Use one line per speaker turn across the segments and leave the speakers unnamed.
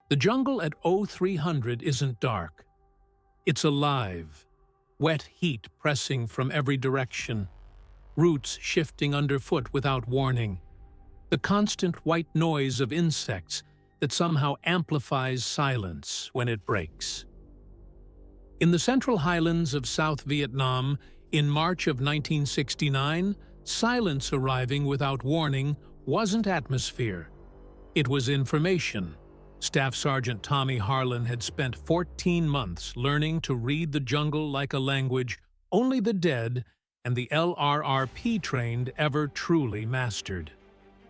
The jungle at 0300 isn't dark. It's alive, wet heat pressing from every direction, roots shifting underfoot without warning, the constant white noise of insects that somehow amplifies silence when it breaks. In the central highlands of South Vietnam, in March of 1969, silence arriving without warning wasn't atmosphere. It was information. Staff Sergeant Tommy Harlan had spent 14 months learning to read the jungle like a language only the dead and the LRRP trained ever truly mastered.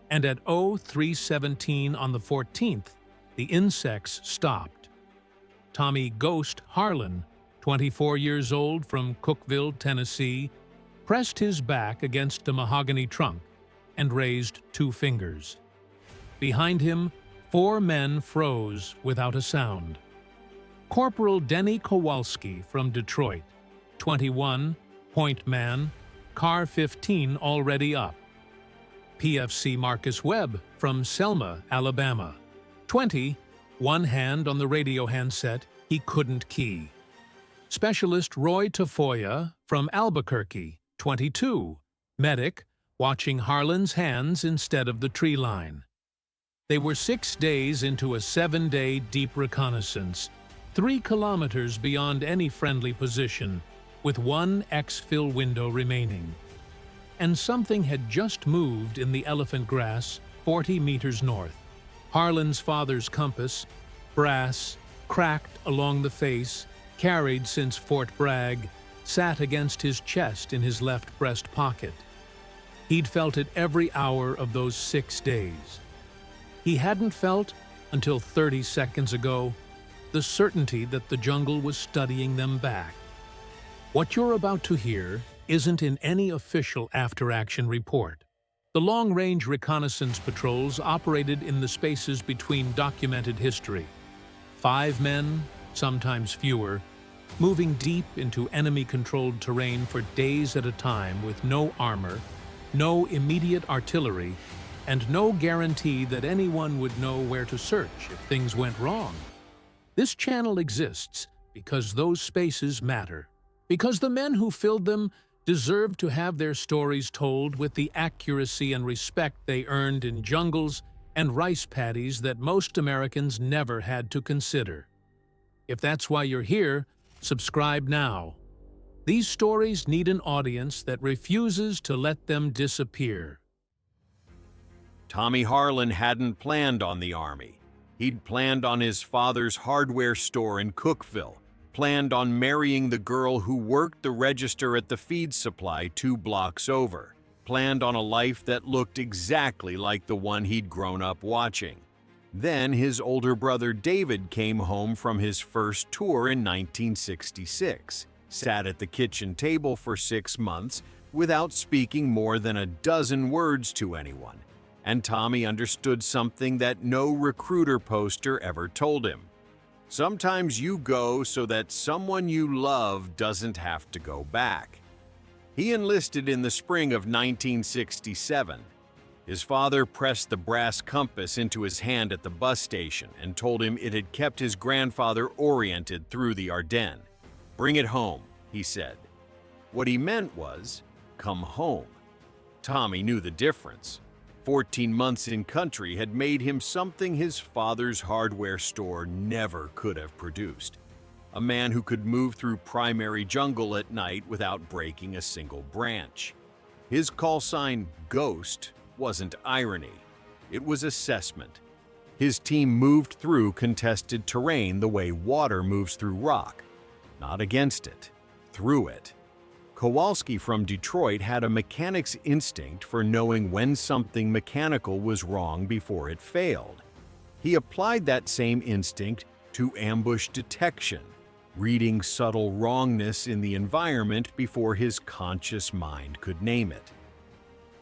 And at 0317 on the 14th, the insects stopped. Tommy "Ghost" Harlan, 24 years old from Cookeville, Tennessee, pressed his back against a mahogany trunk and raised 2 fingers. Behind him, 4 men froze without a sound. Corporal Denny Kowalski from Detroit, 21, point man, car 15 already up. PFC Marcus Webb from Selma, Alabama, 20, one hand on the radio handset he couldn't key. Specialist Roy Tafoya from Albuquerque, 22, medic, watching Harlan's hands instead of the tree line. They were 6 days into a 7-day deep reconnaissance, 3 kilometers beyond any friendly position, with 1 exfil window remaining. And something had just moved in the elephant grass 40 meters north. Harlan's father's compass, brass, cracked along the face, carried since Fort Bragg, sat against his chest in his left breast pocket. He'd felt it every hour of those 6 days. He hadn't felt, until 30 seconds ago, the certainty that the jungle was studying them back. What you're about to hear isn't in any official after-action report. The Long Range Reconnaissance Patrols operated in the spaces between documented history. 5 men, sometimes fewer, moving deep into enemy-controlled terrain for days at a time with no armor, no immediate artillery, and no guarantee that anyone would know where to search if things went wrong. This channel exists because those spaces matter, because the men who filled them deserve to have their stories told with the accuracy and respect they earned in jungles and rice paddies that most Americans never had to consider. If that's why you're here, subscribe now. These stories need an audience that refuses to let them disappear.
Tommy Harlan hadn't planned on the Army. He'd planned on his father's hardware store in Cookeville, planned on marrying the girl who worked the register at the feed supply 2 blocks over, planned on a life that looked exactly like the one he'd grown up watching. Then his older brother David came home from his first tour in 1966, sat at the kitchen table for 6 months without speaking more than a dozen words to anyone. And Tommy understood something that no recruiter poster ever told him. Sometimes you go so that someone you love doesn't have to go back. He enlisted in the spring of 1967. His father pressed the brass compass into his hand at the bus station and told him it had kept his grandfather oriented through the Ardennes. "Bring it home," he said. What he meant was, come home. Tommy knew the difference. 14 months in country had made him something his father's hardware store never could have produced. A man who could move through primary jungle at night without breaking a single branch. His call sign, Ghost, wasn't irony. It was assessment. His team moved through contested terrain the way water moves through rock. Not against it, through it. Kowalski from Detroit had a mechanic's instinct for knowing when something mechanical was wrong before it failed. He applied that same instinct to ambush detection, reading subtle wrongness in the environment before his conscious mind could name it.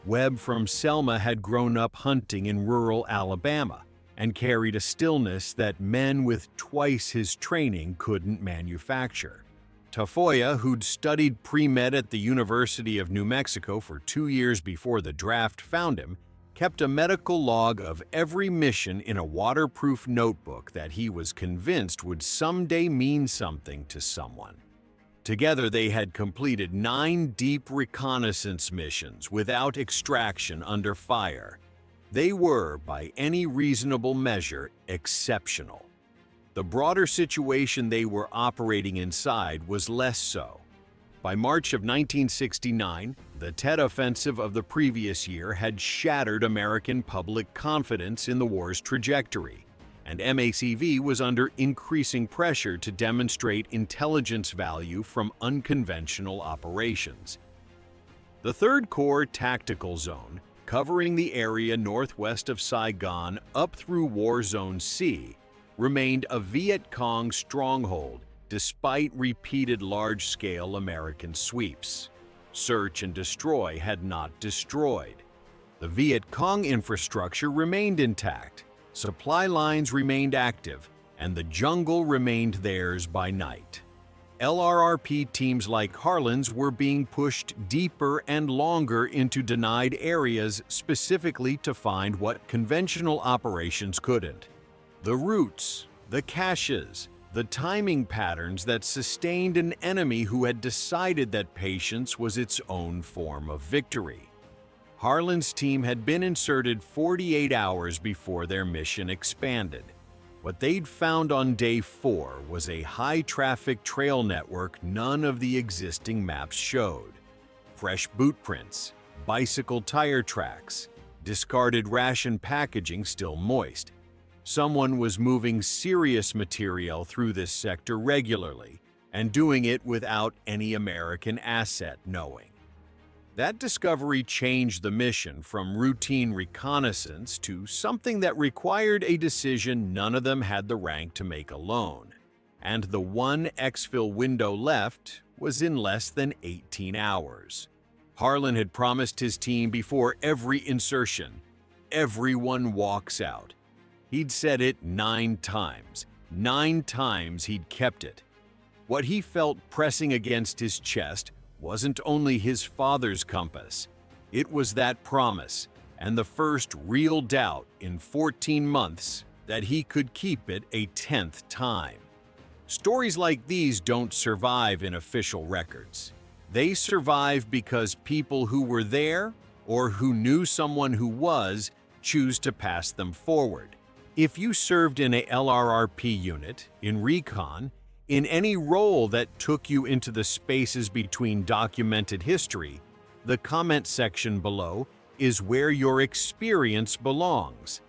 Webb from Selma had grown up hunting in rural Alabama and carried a stillness that men with twice his training couldn't manufacture. Tafoya, who'd studied pre-med at the University of New Mexico for 2 years before the draft found him, kept a medical log of every mission in a waterproof notebook that he was convinced would someday mean something to someone. Together, they had completed 9 deep reconnaissance missions without extraction under fire. They were, by any reasonable measure, exceptional. The broader situation they were operating inside was less so. By March of 1969, the Tet Offensive of the previous year had shattered American public confidence in the war's trajectory, and MACV was under increasing pressure to demonstrate intelligence value from unconventional operations. The 3rd Corps Tactical Zone, covering the area northwest of Saigon up through War Zone C, remained a Viet Cong stronghold despite repeated large-scale American sweeps. Search and destroy had not destroyed. The Viet Cong infrastructure remained intact, supply lines remained active, and the jungle remained theirs by night. LRRP teams like Highlands were being pushed deeper and longer into denied areas specifically to find what conventional operations couldn't. The routes, the caches, the timing patterns that sustained an enemy who had decided that patience was its own form of victory. Highlands' team had been inserted 48 hours before their mission expanded. What they'd found on day 4 was a high-traffic trail network none of the existing maps showed. Fresh boot prints, bicycle tire tracks, discarded ration packaging still moist. Someone was moving serious material through this sector regularly, and doing it without any American asset knowing. That discovery changed the mission from routine reconnaissance to something that required a decision none of them had the rank to make alone. And the one exfil window left was in less than 18 hours. Harlan had promised his team before every insertion, "Everyone walks out." He'd said it 9 times. 9 times he'd kept it. What he felt pressing against his chest wasn't only his father's compass. It was that promise, and the first real doubt in 14 months that he could keep it a 10th time. Stories like these don't survive in official records. They survive because people who were there, or who knew someone who was, choose to pass them forward. If you served in a LRRP unit, in recon, in any role that took you into the spaces between documented history, the comment section below is where your experience belongs.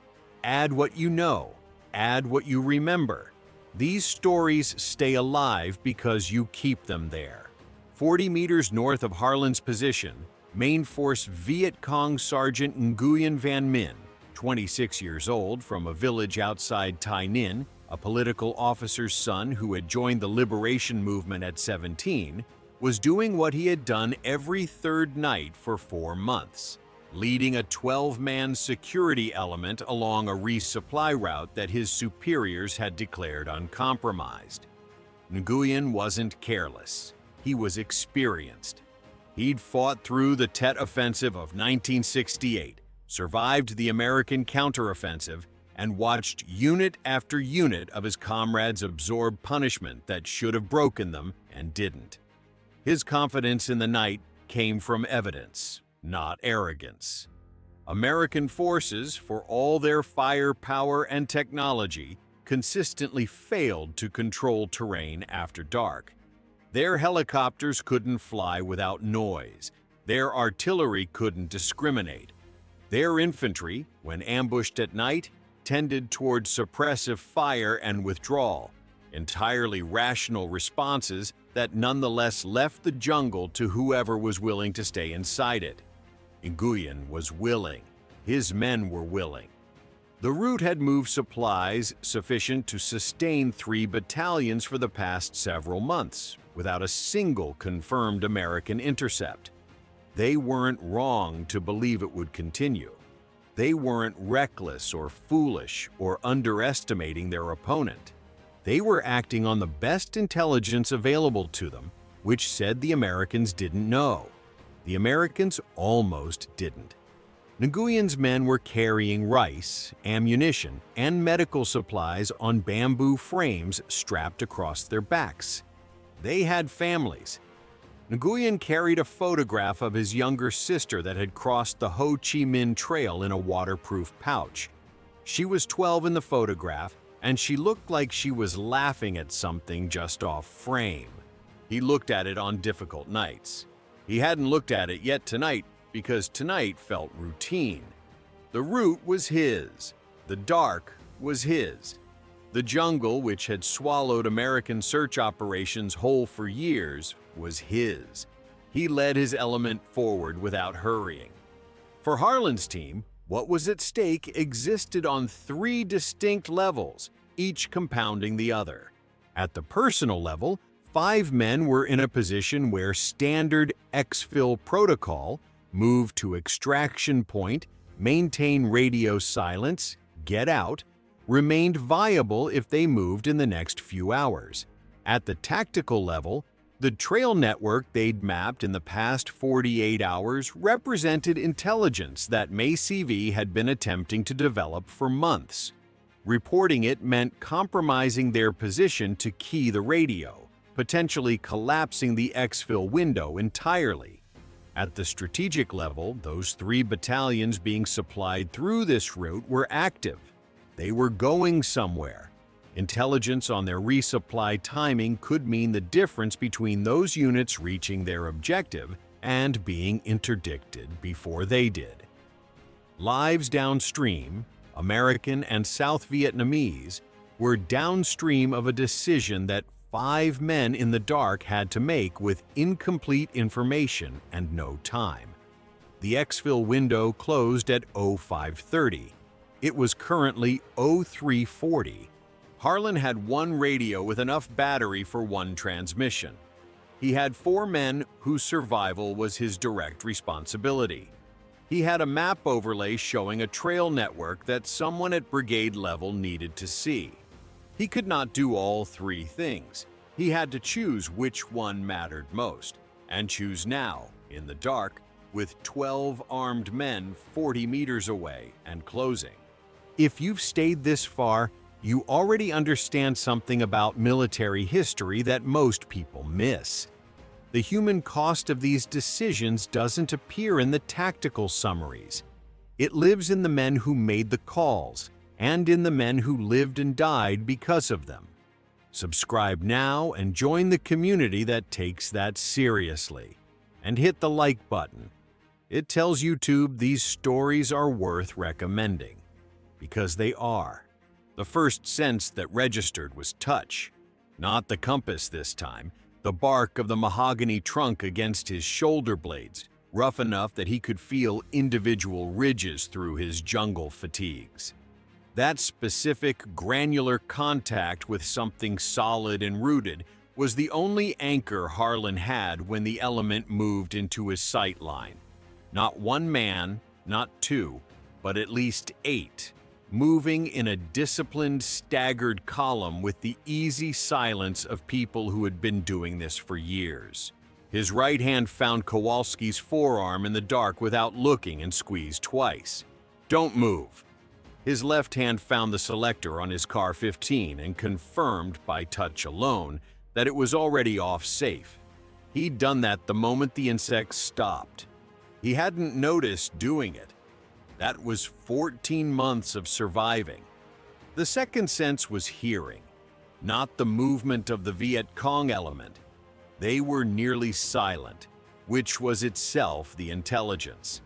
Add what you know, add what you remember. These stories stay alive because you keep them there. 40 meters north of Harlan's position, Main Force Viet Cong Sergeant Nguyen Van Minh, 26 years old, from a village outside Tai Ninh, a political officer's son who had joined the liberation movement at 17, was doing what he had done every 3rd night for 4 months, leading a 12-man security element along a resupply route that his superiors had declared uncompromised. Nguyen wasn't careless. He was experienced. He'd fought through the Tet Offensive of 1968, survived the American counteroffensive, and watched unit after unit of his comrades absorb punishment that should have broken them and didn't. His confidence in the night came from evidence, not arrogance. American forces, for all their firepower and technology, consistently failed to control terrain after dark. Their helicopters couldn't fly without noise. Their artillery couldn't discriminate. Their infantry, when ambushed at night, tended toward suppressive fire and withdrawal, entirely rational responses that nonetheless left the jungle to whoever was willing to stay inside it. Nguyen was willing. His men were willing. The route had moved supplies sufficient to sustain 3 battalions for the past several months, without a single confirmed American intercept. They weren't wrong to believe it would continue. They weren't reckless or foolish or underestimating their opponent. They were acting on the best intelligence available to them, which said the Americans didn't know. The Americans almost didn't. Nguyen's men were carrying rice, ammunition, and medical supplies on bamboo frames strapped across their backs. They had families. Nguyen carried a photograph of his younger sister that had crossed the Ho Chi Minh Trail in a waterproof pouch. She was 12 in the photograph, and she looked like she was laughing at something just off frame. He looked at it on difficult nights. He hadn't looked at it yet tonight because tonight felt routine. The route was his. The dark was his. The jungle, which had swallowed American search operations whole for years, was his. He led his element forward without hurrying. For Harlan's team, what was at stake existed on 3 distinct levels, each compounding the other. At the personal level, 5 men were in a position where standard exfil protocol, move to extraction point, maintain radio silence, get out, remained viable if they moved in the next few hours. At the tactical level, the trail network they'd mapped in the past 48 hours represented intelligence that MACV had been attempting to develop for months. Reporting it meant compromising their position to key the radio, potentially collapsing the exfil window entirely. At the strategic level, those 3 battalions being supplied through this route were active. They were going somewhere. Intelligence on their resupply timing could mean the difference between those units reaching their objective and being interdicted before they did. Lives downstream, American and South Vietnamese, were downstream of a decision that 5 men in the dark had to make with incomplete information and no time. The exfil window closed at 0530. It was currently 0340. Harlan had 1 radio with enough battery for 1 transmission. He had 4 men whose survival was his direct responsibility. He had a map overlay showing a trail network that someone at brigade level needed to see. He could not do all 3 things. He had to choose which one mattered most, and choose now, in the dark, with 12 armed men 40 meters away and closing. If you've stayed this far, you already understand something about military history that most people miss. The human cost of these decisions doesn't appear in the tactical summaries. It lives in the men who made the calls, and in the men who lived and died because of them. Subscribe now and join the community that takes that seriously. And hit the like button. It tells YouTube these stories are worth recommending. Because they are. The first sense that registered was touch. Not the compass this time, the bark of the mahogany trunk against his shoulder blades, rough enough that he could feel individual ridges through his jungle fatigues. That specific, granular contact with something solid and rooted was the only anchor Harlan had when the element moved into his sight line. Not 1 man, not 2, but at least 8, moving in a disciplined, staggered column with the easy silence of people who had been doing this for years. His right hand found Kowalski's forearm in the dark without looking and squeezed twice. "Don't move." His left hand found the selector on his Car 15 and confirmed by touch alone that it was already off safe. He'd done that the moment the insect stopped. He hadn't noticed doing it. That was 14 months of surviving. The second sense was hearing, not the movement of the Viet Cong element. They were nearly silent, which was itself the intelligence.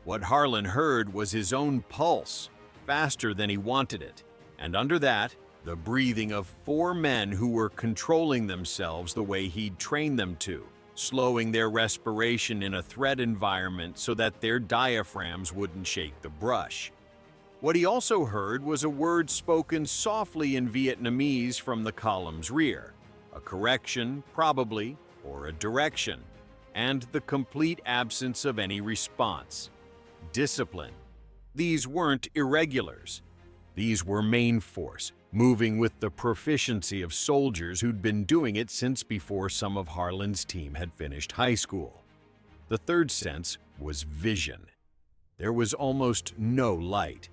What Harlan heard was his own pulse, faster than he wanted it, and under that, the breathing of 4 men who were controlling themselves the way he'd trained them to, slowing their respiration in a threat environment so that their diaphragms wouldn't shake the brush. What he also heard was a word spoken softly in Vietnamese from the column's rear, a correction, probably, or a direction, and the complete absence of any response. Discipline. These weren't irregulars. These were main force, moving with the proficiency of soldiers who'd been doing it since before some of Harlan's team had finished high school. The third sense was vision. There was almost no light.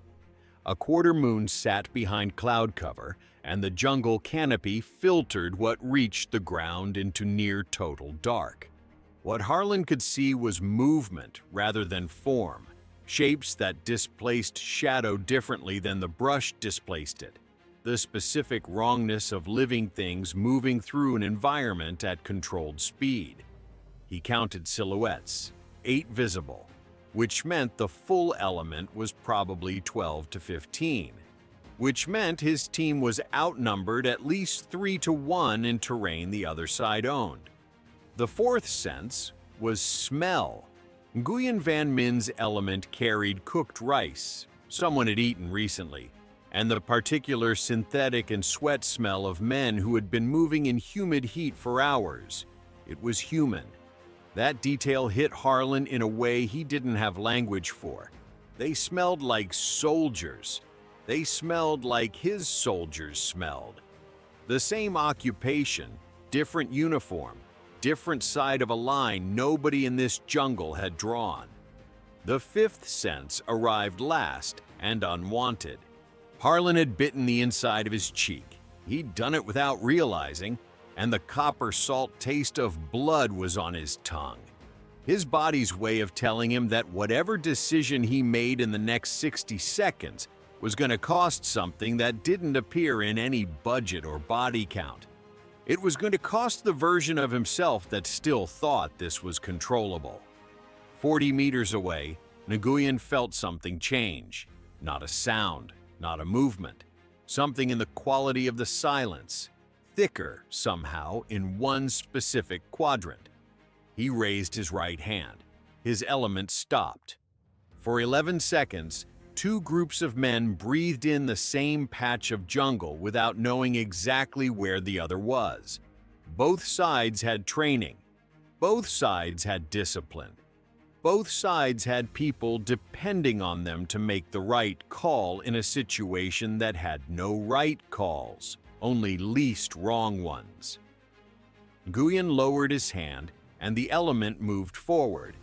A quarter moon sat behind cloud cover, and the jungle canopy filtered what reached the ground into near total dark. What Harlan could see was movement rather than form, shapes that displaced shadow differently than the brush displaced it, the specific wrongness of living things moving through an environment at controlled speed. He counted silhouettes, 8 visible, which meant the full element was probably 12 to 15, which meant his team was outnumbered at least 3 to 1 in terrain the other side owned. The fourth sense was smell. Nguyen Van Min's element carried cooked rice, someone had eaten recently, and the particular synthetic and sweat smell of men who had been moving in humid heat for hours. It was human. That detail hit Harlan in a way he didn't have language for. They smelled like soldiers. They smelled like his soldiers smelled. The same occupation, different uniform, different side of a line nobody in this jungle had drawn. The fifth sense arrived last and unwanted. Harlan had bitten the inside of his cheek. He'd done it without realizing, and the copper salt taste of blood was on his tongue. His body's way of telling him that whatever decision he made in the next 60 seconds was going to cost something that didn't appear in any budget or body count. It was going to cost the version of himself that still thought this was controllable. 40 meters away, Nguyen felt something change. Not a sound, not a movement. Something in the quality of the silence, thicker somehow in one specific quadrant. He raised his right hand. His element stopped. For 11 seconds, 2 groups of men breathed in the same patch of jungle without knowing exactly where the other was. Both sides had training. Both sides had discipline. Both sides had people depending on them to make the right call in a situation that had no right calls, only least wrong ones. Nguyen lowered his hand, and the element moved forward.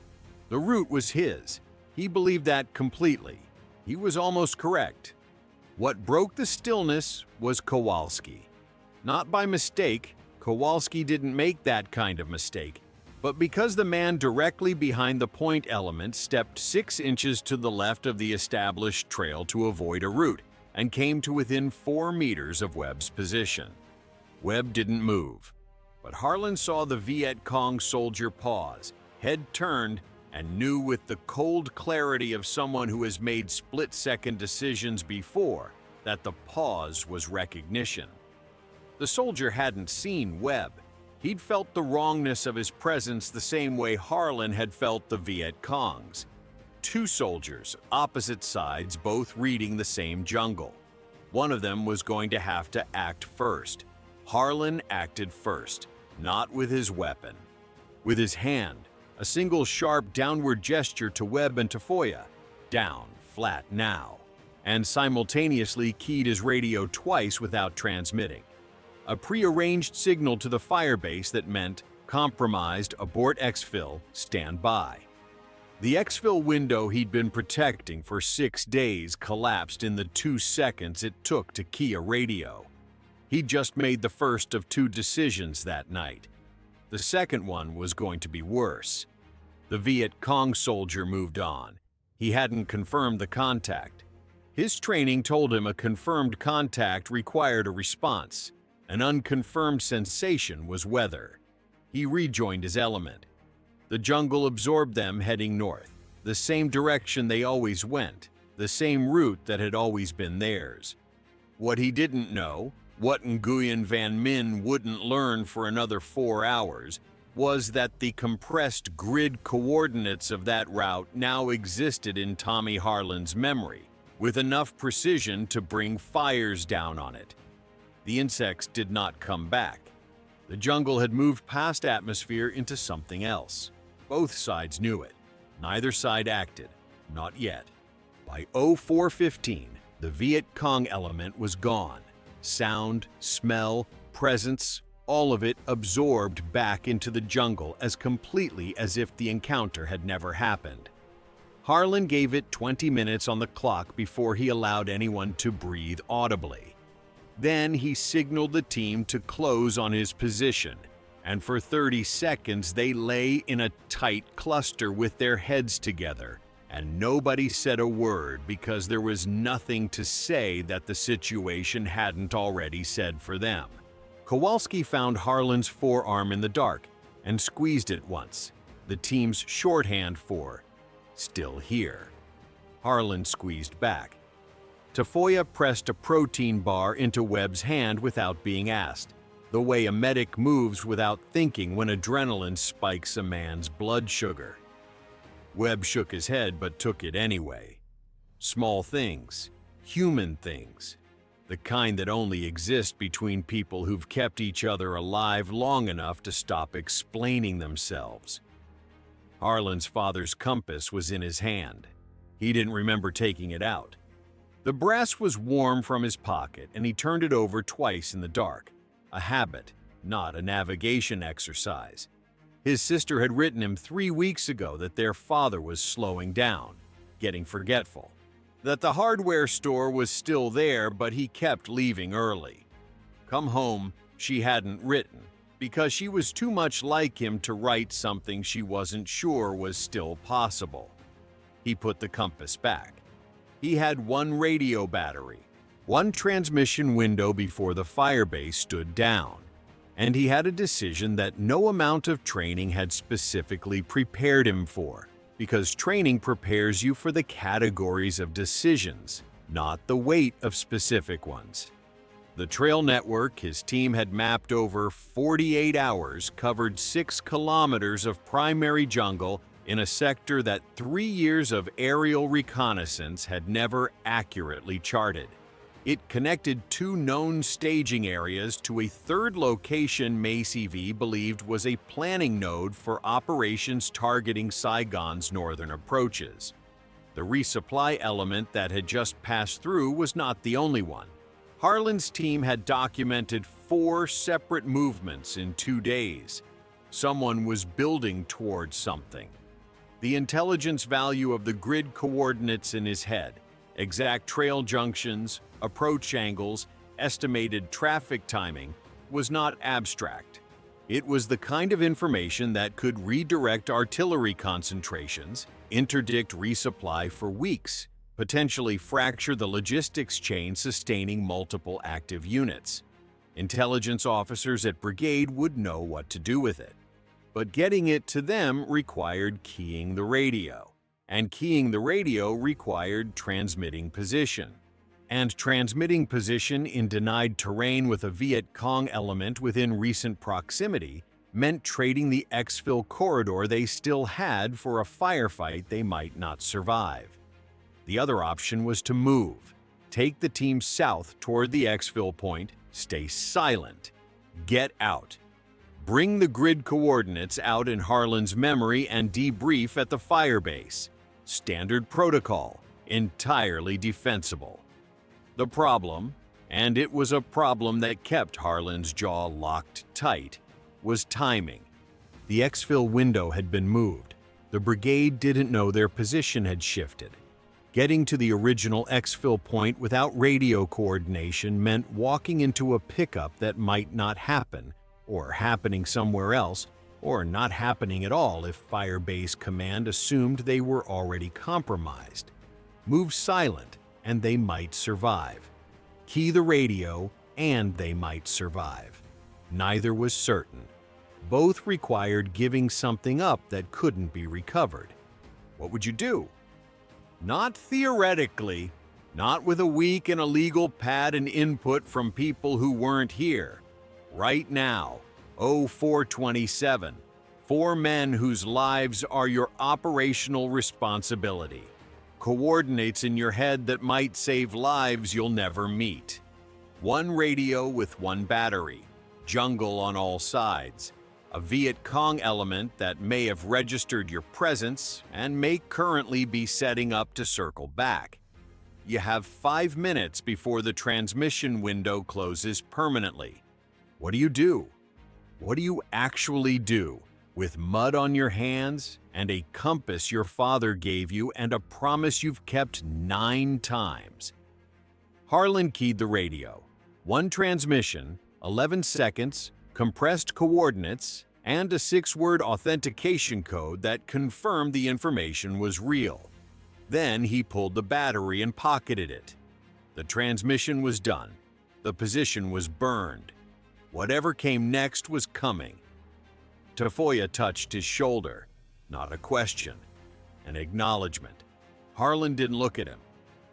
The route was his. He believed that completely. He was almost correct. What broke the stillness was Kowalski. Not by mistake, Kowalski didn't make that kind of mistake, but because the man directly behind the point element stepped 6 inches to the left of the established trail to avoid a route and came to within 4 meters of Webb's position. Webb didn't move, but Harlan saw the Viet Cong soldier pause, head turned, and knew with the cold clarity of someone who has made split-second decisions before that the pause was recognition. The soldier hadn't seen Webb. He'd felt the wrongness of his presence the same way Harlan had felt the Viet Cong's. 2 soldiers, opposite sides, both reading the same jungle. One of them was going to have to act first. Harlan acted first, not with his weapon. With his hand, a single sharp downward gesture to Webb and Tafoya, down, flat now, and simultaneously keyed his radio twice without transmitting. A prearranged signal to the firebase that meant compromised, abort exfil, stand by. The exfil window he'd been protecting for 6 days collapsed in the 2 seconds it took to key a radio. He'd just made the first of 2 decisions that night. The second one was going to be worse. The Viet Cong soldier moved on. He hadn't confirmed the contact. His training told him a confirmed contact required a response. An unconfirmed sensation was weather. He rejoined his element. The jungle absorbed them heading north, the same direction they always went, the same route that had always been theirs. What he didn't know, what Nguyen Van Min wouldn't learn for another 4 hours, was that the compressed grid coordinates of that route now existed in Tommy Harlan's memory, with enough precision to bring fires down on it. The insects did not come back. The jungle had moved past atmosphere into something else. Both sides knew it. Neither side acted. Not yet. By 04:15, the Viet Cong element was gone. Sound, smell, presence, all of it absorbed back into the jungle as completely as if the encounter had never happened. Harlan gave it 20 minutes on the clock before he allowed anyone to breathe audibly. Then he signaled the team to close on his position, and for 30 seconds they lay in a tight cluster with their heads together, and nobody said a word because there was nothing to say that the situation hadn't already said for them. Kowalski found Harlan's forearm in the dark and squeezed it once, the team's shorthand for "still here." Harlan squeezed back. Tafoya pressed a protein bar into Webb's hand without being asked, the way a medic moves without thinking when adrenaline spikes a man's blood sugar. Webb shook his head but took it anyway. Small things, human things, the kind that only exist between people who've kept each other alive long enough to stop explaining themselves. Harlan's father's compass was in his hand. He didn't remember taking it out. The brass was warm from his pocket, and he turned it over twice in the dark. A habit, not a navigation exercise. His sister had written him 3 weeks ago that their father was slowing down, getting forgetful. That the hardware store was still there, but he kept leaving early. Come home, she hadn't written, because she was too much like him to write something she wasn't sure was still possible. He put the compass back. He had one radio battery, one transmission window before the firebase stood down, and he had a decision that no amount of training had specifically prepared him for, because training prepares you for the categories of decisions, not the weight of specific ones. The trail network his team had mapped over 48 hours covered 6 kilometers of primary jungle in a sector that 3 years of aerial reconnaissance had never accurately charted. It connected 2 known staging areas to a third location MACV believed was a planning node for operations targeting Saigon's northern approaches. The resupply element that had just passed through was not the only one. Harlan's team had documented 4 separate movements in 2 days. Someone was building towards something. The intelligence value of the grid coordinates in his head, exact trail junctions, approach angles, estimated traffic timing, was not abstract. It was the kind of information that could redirect artillery concentrations, interdict resupply for weeks, potentially fracture the logistics chain sustaining multiple active units. Intelligence officers at brigade would know what to do with it. But getting it to them required keying the radio, and keying the radio required transmitting position. And transmitting position in denied terrain with a Viet Cong element within recent proximity meant trading the exfil corridor they still had for a firefight they might not survive. The other option was to move, take the team south toward the exfil point, stay silent, get out. Bring the grid coordinates out in Harlan's memory and debrief at the firebase. Standard protocol, entirely defensible. The problem, and it was a problem that kept Harlan's jaw locked tight, was timing. The exfil window had been moved. The brigade didn't know their position had shifted. Getting to the original exfil point without radio coordination meant walking into a pickup that might not happen, or happening somewhere else, or not happening at all if Firebase Command assumed they were already compromised. Move silent, and they might survive. Key the radio, and they might survive. Neither was certain. Both required giving something up that couldn't be recovered. What would you do? Not theoretically, not with a weak and illegal pad and input from people who weren't here. Right now, 0427, 4 men whose lives are your operational responsibility. Coordinates in your head that might save lives you'll never meet. 1 radio with 1 battery, jungle on all sides. A Viet Cong element that may have registered your presence and may currently be setting up to circle back. You have 5 minutes before the transmission window closes permanently. What do you do? What do you actually do with mud on your hands and a compass your father gave you, and a promise you've kept 9 times. Harlan keyed the radio. 1 transmission, 11 seconds, compressed coordinates, and a 6-word authentication code that confirmed the information was real. Then he pulled the battery and pocketed it. The transmission was done. The position was burned. Whatever came next was coming. Tafoya touched his shoulder. Not a question. An acknowledgement. Harlan didn't look at him.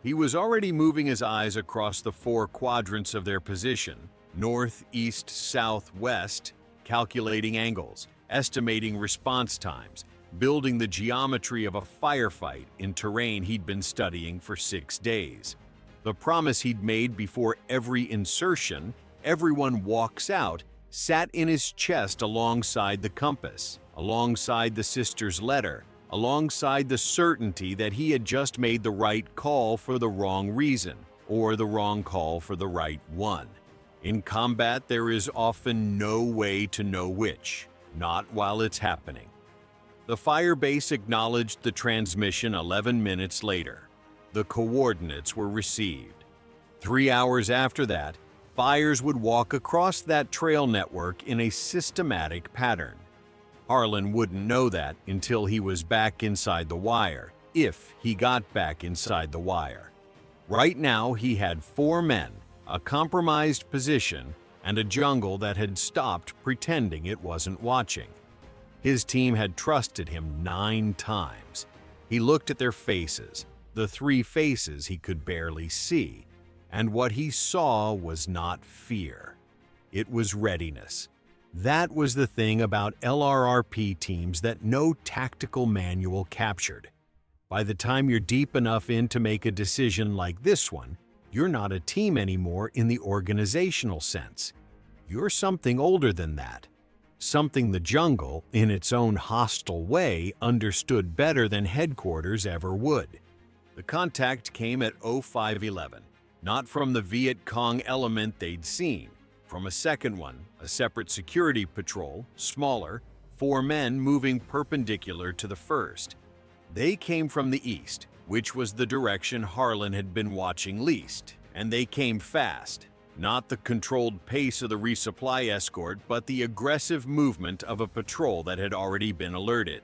He was already moving his eyes across the 4 quadrants of their position, north, east, south, west, calculating angles, estimating response times, building the geometry of a firefight in terrain he'd been studying for 6 days. The promise he'd made before every insertion, everyone walks out, sat in his chest alongside the compass, alongside the sister's letter, alongside the certainty that he had just made the right call for the wrong reason, or the wrong call for the right one. In combat, there is often no way to know which, not while it's happening. The firebase acknowledged the transmission 11 minutes later. The coordinates were received. 3 hours after that, fires would walk across that trail network in a systematic pattern. Harlan wouldn't know that until he was back inside the wire, if he got back inside the wire. Right now, he had 4 men, a compromised position, and a jungle that had stopped pretending it wasn't watching. His team had trusted him 9 times. He looked at their faces, the 3 faces he could barely see, and what he saw was not fear. It was readiness. That was the thing about LRRP teams that no tactical manual captured. By the time you're deep enough in to make a decision like this one, you're not a team anymore in the organizational sense. You're something older than that. Something the jungle, in its own hostile way, understood better than headquarters ever would. The contact came at 0511, not from the Viet Cong element they'd seen, from a second one, a separate security patrol, smaller, 4 men moving perpendicular to the first. They came from the east, which was the direction Harlan had been watching least, and they came fast. Not the controlled pace of the resupply escort, but the aggressive movement of a patrol that had already been alerted.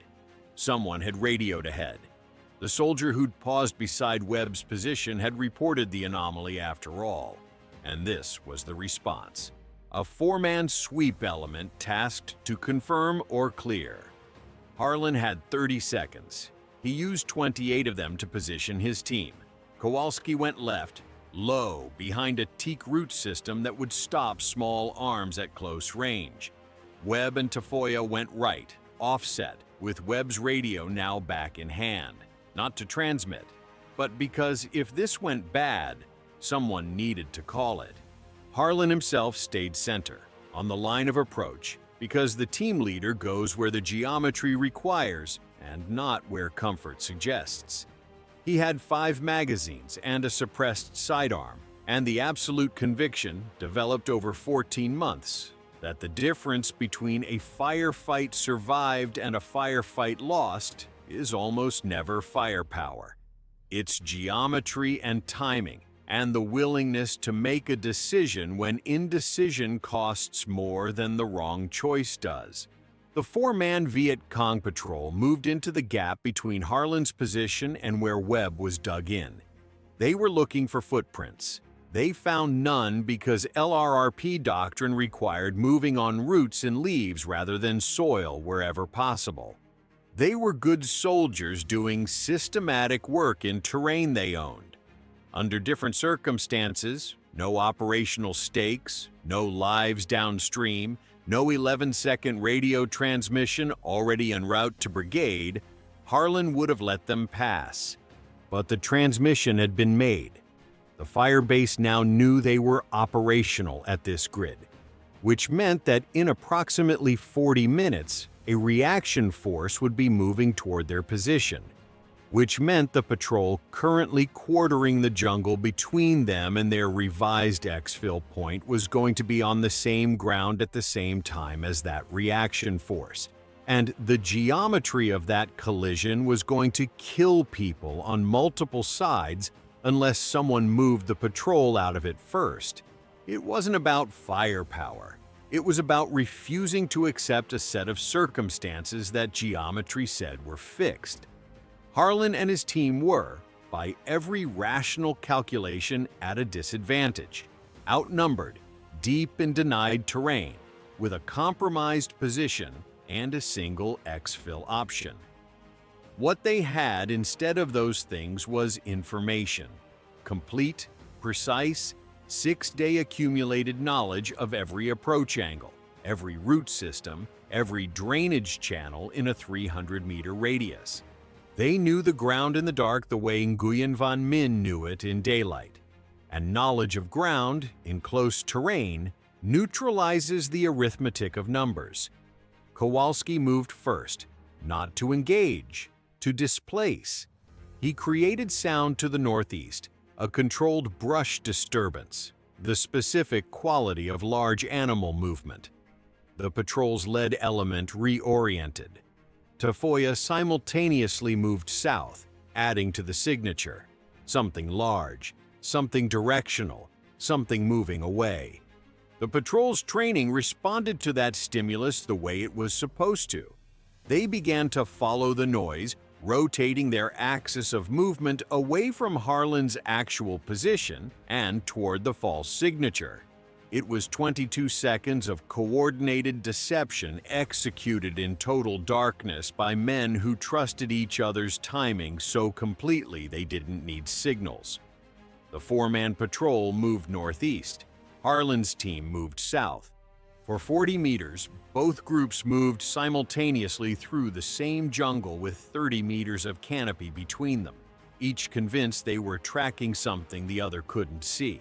Someone had radioed ahead. The soldier who'd paused beside Webb's position had reported the anomaly after all, and this was the response. A 4-man sweep element tasked to confirm or clear. Harlan had 30 seconds. He used 28 of them to position his team. Kowalski went left, low, behind a teak root system that would stop small arms at close range. Webb and Tafoya went right, offset, with Webb's radio now back in hand. Not to transmit, but because if this went bad, someone needed to call it. Harlan himself stayed center, on the line of approach, because the team leader goes where the geometry requires and not where comfort suggests. He had 5 magazines and a suppressed sidearm, and the absolute conviction, developed over 14 months, that the difference between a firefight survived and a firefight lost is almost never firepower. It's geometry and timing, and the willingness to make a decision when indecision costs more than the wrong choice does. The 4-man Viet Cong patrol moved into the gap between Harlan's position and where Webb was dug in. They were looking for footprints. They found none because LRRP doctrine required moving on roots and leaves rather than soil wherever possible. They were good soldiers doing systematic work in terrain they owned. Under different circumstances, no operational stakes, no lives downstream, no 11-second radio transmission already en route to brigade, Harlan would have let them pass. But the transmission had been made. The firebase now knew they were operational at this grid, which meant that in approximately 40 minutes, a reaction force would be moving toward their position, which meant the patrol currently quartering the jungle between them and their revised exfil point was going to be on the same ground at the same time as that reaction force. And the geometry of that collision was going to kill people on multiple sides unless someone moved the patrol out of it first. It wasn't about firepower. It was about refusing to accept a set of circumstances that geometry said were fixed. Harlan and his team were, by every rational calculation, at a disadvantage, outnumbered, deep in denied terrain, with a compromised position and a single exfil option. What they had instead of those things was information, complete, precise, 6-day accumulated knowledge of every approach angle, every route system, every drainage channel in a 300-meter radius. They knew the ground in the dark the way Nguyen Van Minh knew it in daylight. And knowledge of ground, in close terrain, neutralizes the arithmetic of numbers. Kowalski moved first, not to engage, to displace. He created sound to the northeast, a controlled brush disturbance, the specific quality of large animal movement. The patrol's lead element reoriented. Tafoya simultaneously moved south, adding to the signature. Something large, something directional, something moving away. The patrol's training responded to that stimulus the way it was supposed to. They began to follow the noise, rotating their axis of movement away from Harlan's actual position and toward the false signature. It was 22 seconds of coordinated deception executed in total darkness by men who trusted each other's timing so completely they didn't need signals. The 4-man patrol moved northeast. Harlan's team moved south. For 40 meters, both groups moved simultaneously through the same jungle with 30 meters of canopy between them, each convinced they were tracking something the other couldn't see.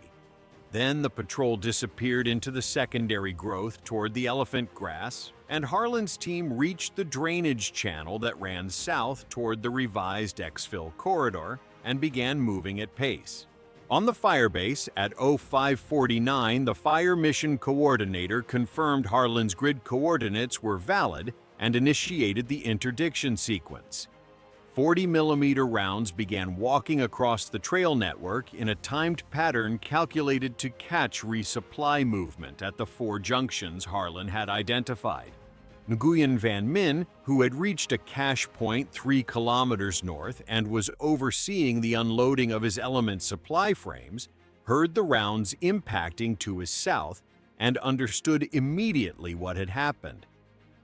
Then the patrol disappeared into the secondary growth toward the elephant grass, and Harlan's team reached the drainage channel that ran south toward the revised exfil corridor and began moving at pace. On the firebase at 0549, the Fire Mission Coordinator confirmed Harlan's grid coordinates were valid and initiated the interdiction sequence. 40mm rounds began walking across the trail network in a timed pattern calculated to catch resupply movement at the 4 junctions Harlan had identified. Nguyen Van Minh, who had reached a cache point 3 kilometers north and was overseeing the unloading of his element supply frames, heard the rounds impacting to his south and understood immediately what had happened.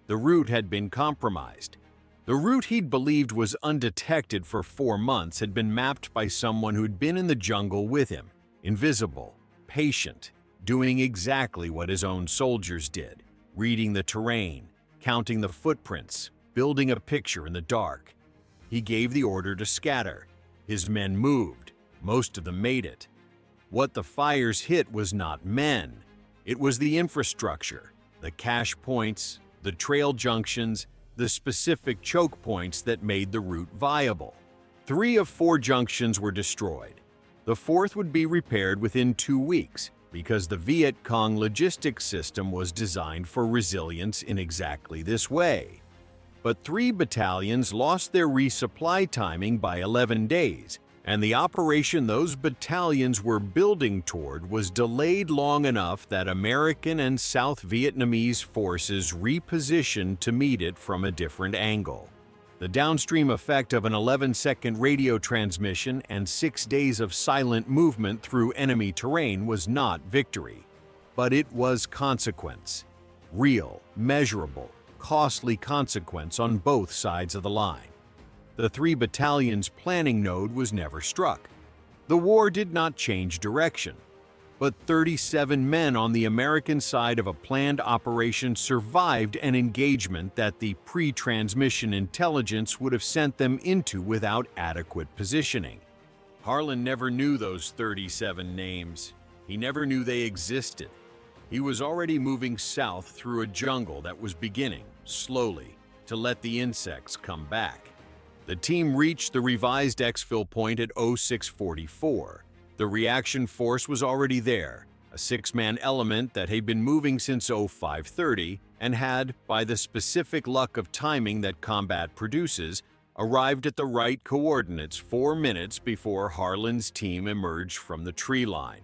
The route had been compromised. The route he'd believed was undetected for 4 months had been mapped by someone who'd been in the jungle with him, invisible, patient, doing exactly what his own soldiers did, reading the terrain, counting the footprints, building a picture in the dark. He gave the order to scatter. His men moved. Most of them made it. What the fires hit was not men. It was the infrastructure, the cache points, the trail junctions, the specific choke points that made the route viable. 3 of 4 junctions were destroyed. The 4th would be repaired within 2 weeks, because the Viet Cong logistics system was designed for resilience in exactly this way. But 3 battalions lost their resupply timing by 11 days, and the operation those battalions were building toward was delayed long enough that American and South Vietnamese forces repositioned to meet it from a different angle. The downstream effect of an 11-second radio transmission and 6 days of silent movement through enemy terrain was not victory, but it was consequence. Real, measurable, costly consequence on both sides of the line. The 3 battalions' planning node was never struck. The war did not change direction, but 37 men on the American side of a planned operation survived an engagement that the pre-transmission intelligence would have sent them into without adequate positioning. Harlan never knew those 37 names. He never knew they existed. He was already moving south through a jungle that was beginning, slowly, to let the insects come back. The team reached the revised exfil point at 0644. The reaction force was already there, a six-man element that had been moving since 0530 and had, by the specific luck of timing that combat produces, arrived at the right coordinates 4 minutes before Harlan's team emerged from the tree line.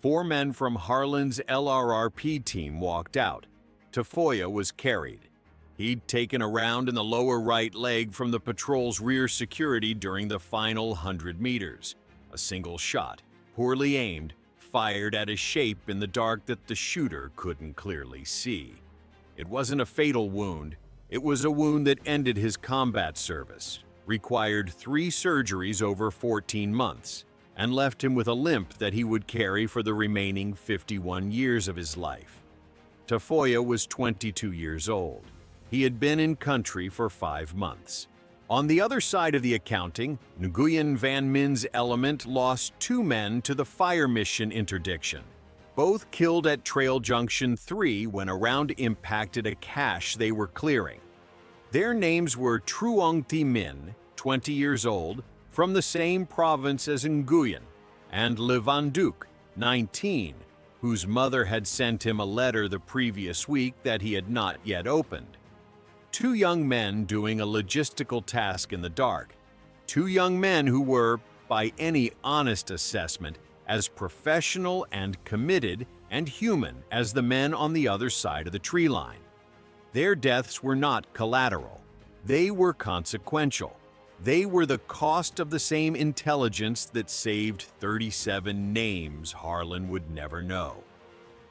4 men from Harlan's LRRP team walked out. Tafoya was carried. He'd taken a round in the lower right leg from the patrol's rear security during the final 100 meters. A single shot, poorly aimed, fired at a shape in the dark that the shooter couldn't clearly see. It wasn't a fatal wound. It was a wound that ended his combat service, required 3 surgeries over 14 months, and left him with a limp that he would carry for the remaining 51 years of his life. Tafoya was 22 years old. He had been in country for 5 months. On the other side of the accounting, Nguyen Van Min's element lost 2 men to the fire mission interdiction. Both killed at Trail Junction 3 when a round impacted a cache they were clearing. Their names were Truong Thi Min, 20 years old, from the same province as Nguyen, and Le Van Duc, 19, whose mother had sent him a letter the previous week that he had not yet opened. 2 young men doing a logistical task in the dark. 2 young men who were, by any honest assessment, as professional and committed and human as the men on the other side of the tree line. Their deaths were not collateral. They were consequential. They were the cost of the same intelligence that saved 37 names Harlan would never know.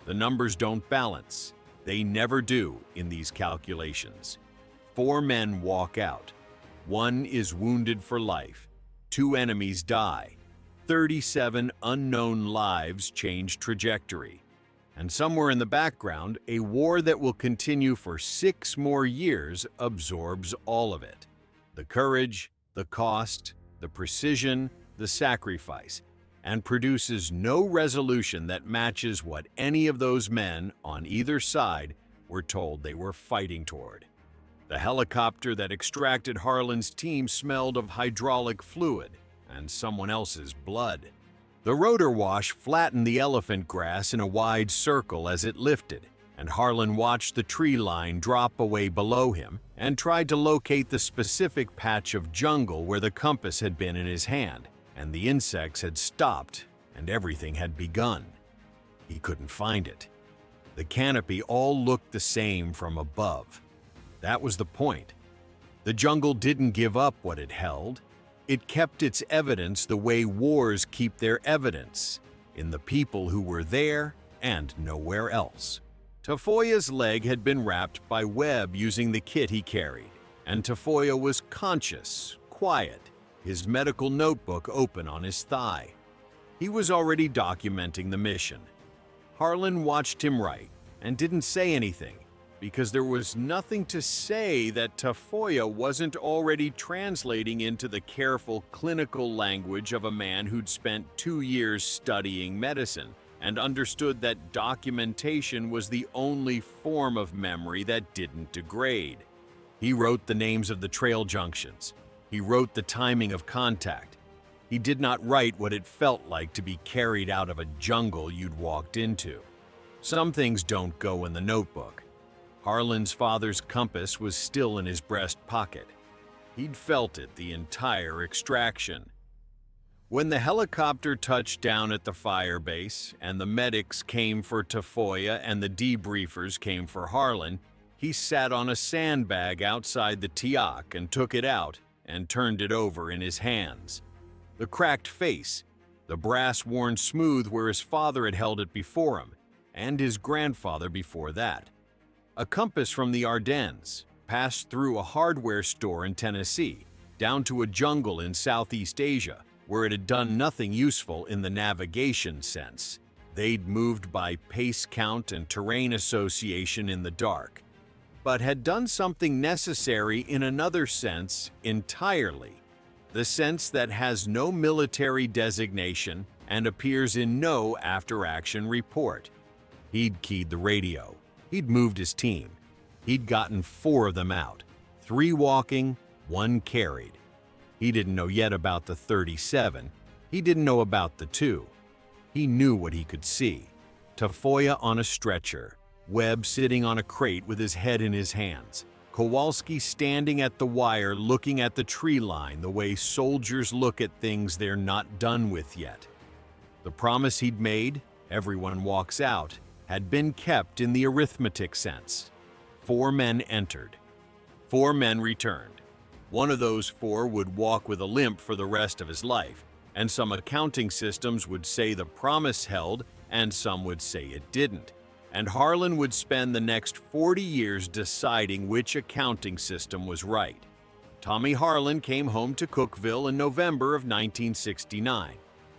The numbers don't balance. They never do in these calculations. 4 men walk out. 1 is wounded for life. 2 enemies die. 37 unknown lives change trajectory. And somewhere in the background, a war that will continue for 6 more years absorbs all of it. The courage, the cost, the precision, the sacrifice, and produces no resolution that matches what any of those men on either side were told they were fighting toward. The helicopter that extracted Harlan's team smelled of hydraulic fluid and someone else's blood. The rotor wash flattened the elephant grass in a wide circle as it lifted, and Harlan watched the tree line drop away below him and tried to locate the specific patch of jungle where the compass had been in his hand, and the insects had stopped and everything had begun. He couldn't find it. The canopy all looked the same from above. That was the point. The jungle didn't give up what it held. It kept its evidence the way wars keep their evidence, in the people who were there and nowhere else. Tafoya's leg had been wrapped by web using the kit he carried, and Tafoya was conscious, quiet, his medical notebook open on his thigh. He was already documenting the mission. Harlan watched him write and didn't say anything, because there was nothing to say that Tafoya wasn't already translating into the careful clinical language of a man who'd spent 2 years studying medicine and understood that documentation was the only form of memory that didn't degrade. He wrote the names of the trail junctions. He wrote the timing of contact. He did not write what it felt like to be carried out of a jungle you'd walked into. Some things don't go in the notebook. Harlan's father's compass was still in his breast pocket. He'd felt it the entire extraction. When the helicopter touched down at the fire base and the medics came for Tafoya and the debriefers came for Harlan, he sat on a sandbag outside the tiak and took it out and turned it over in his hands. The cracked face, the brass worn smooth where his father had held it before him, and his grandfather before that. A compass from the Ardennes passed through a hardware store in Tennessee, down to a jungle in Southeast Asia, where it had done nothing useful in the navigation sense. They'd moved by pace count and terrain association in the dark, but had done something necessary in another sense entirely, the sense that has no military designation and appears in no after-action report. He'd keyed the radio. He'd moved his team. He'd gotten 4 of them out, 3 walking, 1 carried. He didn't know yet about the 37. He didn't know about the 2. He knew what he could see. Tafoya on a stretcher, Webb sitting on a crate with his head in his hands, Kowalski standing at the wire looking at the tree line the way soldiers look at things they're not done with yet. The promise he'd made, everyone walks out, had been kept in the arithmetic sense. 4 men entered. 4 men returned. One of those 4 would walk with a limp for the rest of his life, and some accounting systems would say the promise held and some would say it didn't. And Harlan would spend the next 40 years deciding which accounting system was right. Tommy Harlan came home to Cookeville in November of 1969.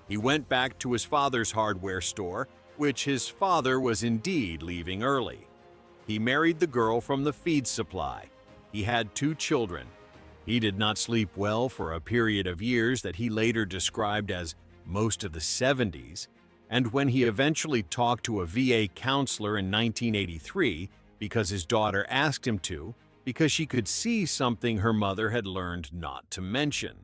He went back to his father's hardware store, which his father was indeed leaving early. He married the girl from the feed supply. He had 2 children. He did not sleep well for a period of years that he later described as most of the 70s, and when he eventually talked to a VA counselor in 1983 because his daughter asked him to, because she could see something her mother had learned not to mention.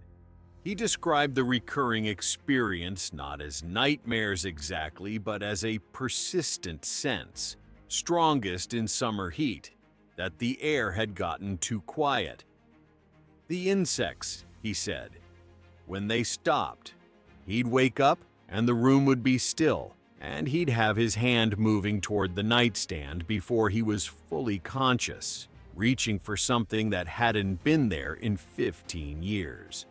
He described the recurring experience not as nightmares exactly, but as a persistent sense, strongest in summer heat, that the air had gotten too quiet. The insects, he said. When they stopped, he'd wake up and the room would be still, and he'd have his hand moving toward the nightstand before he was fully conscious, reaching for something that hadn't been there in 15 years.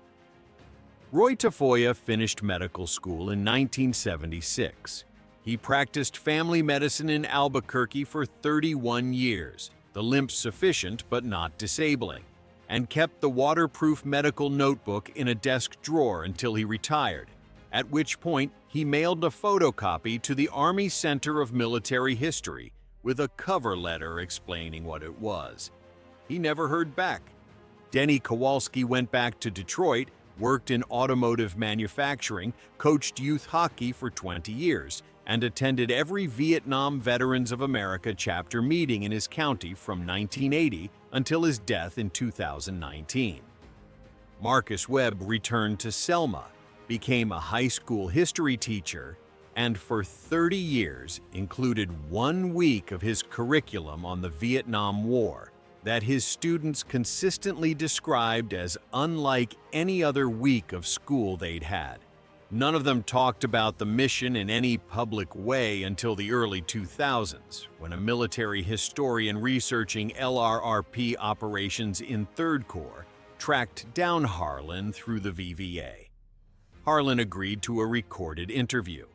Roy Tafoya finished medical school in 1976. He practiced family medicine in Albuquerque for 31 years, the limp sufficient but not disabling, and kept the waterproof medical notebook in a desk drawer until he retired, at which point he mailed a photocopy to the Army Center of Military History with a cover letter explaining what it was. He never heard back. Denny Kowalski went back to Detroit, worked in automotive manufacturing, coached youth hockey for 20 years, and attended every Vietnam Veterans of America chapter meeting in his county from 1980 until his death in 2019. Marcus Webb returned to Selma, became a high school history teacher, and for 30 years included 1 week of his curriculum on the Vietnam War that his students consistently described as unlike any other week of school they'd had. None of them talked about the mission in any public way until the early 2000s, when a military historian researching LRRP operations in 3rd Corps tracked down Harlan through the VVA. Harlan agreed to a recorded interview.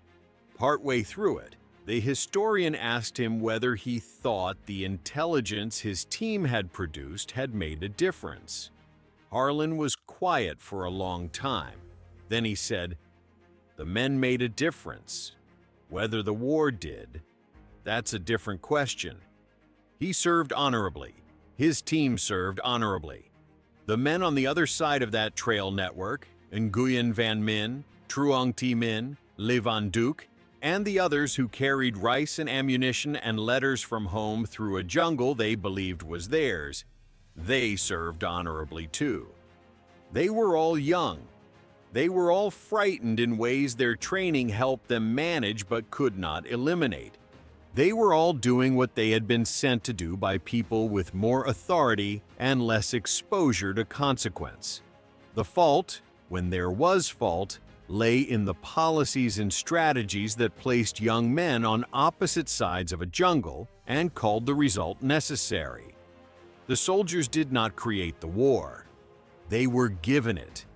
Partway through it, the historian asked him whether he thought the intelligence his team had produced had made a difference. Harlan was quiet for a long time. Then he said, "The men made a difference. Whether the war did, that's a different question. He served honorably. His team served honorably. The men on the other side of that trail network, Nguyen Van Minh, Truong Thi Minh, Le Van Duc, and the others who carried rice and ammunition and letters from home through a jungle they believed was theirs, they served honorably too. They were all young. They were all frightened in ways their training helped them manage but could not eliminate. They were all doing what they had been sent to do by people with more authority and less exposure to consequence. The fault, when there was fault, lay in the policies and strategies that placed young men on opposite sides of a jungle and called the result necessary. The soldiers did not create the war. They were given it.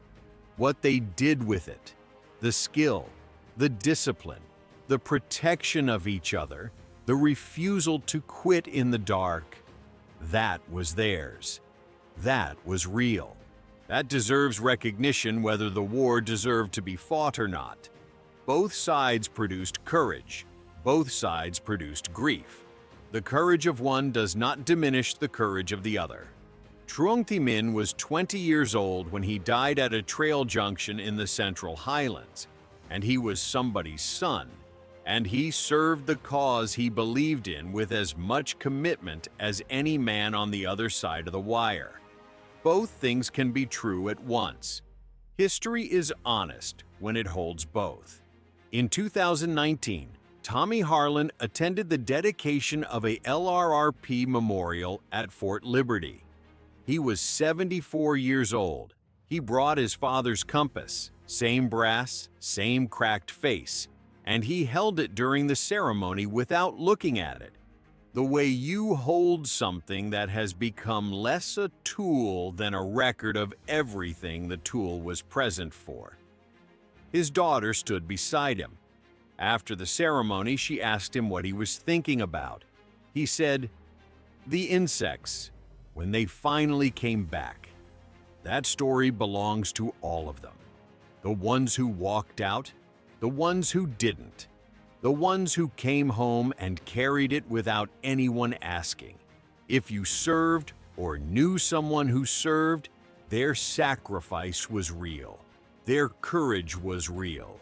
What they did with it, the skill, the discipline, the protection of each other, the refusal to quit in the dark, that was theirs. That was real. That deserves recognition whether the war deserved to be fought or not. Both sides produced courage. Both sides produced grief. The courage of one does not diminish the courage of the other. Truong Thi Minh was 20 years old when he died at a trail junction in the Central Highlands, and he was somebody's son, and he served the cause he believed in with as much commitment as any man on the other side of the wire. Both things can be true at once. History is honest when it holds both. In 2019, Tommy Harlan attended the dedication of a LRRP memorial at Fort Liberty. He was 74 years old. He brought his father's compass, same brass, same cracked face, and he held it during the ceremony without looking at it. The way you hold something that has become less a tool than a record of everything the tool was present for. His daughter stood beside him. After the ceremony, she asked him what he was thinking about. He said, "The insects, when they finally came back." That story belongs to all of them. The ones who walked out, the ones who didn't, the ones who came home and carried it without anyone asking. If you served or knew someone who served, their sacrifice was real. Their courage was real.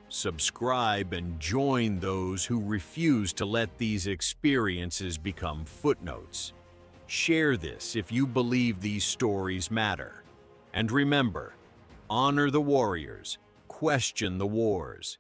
Subscribe and join those who refuse to let these experiences become footnotes. Share this if you believe these stories matter. And remember, honor the warriors, question the wars,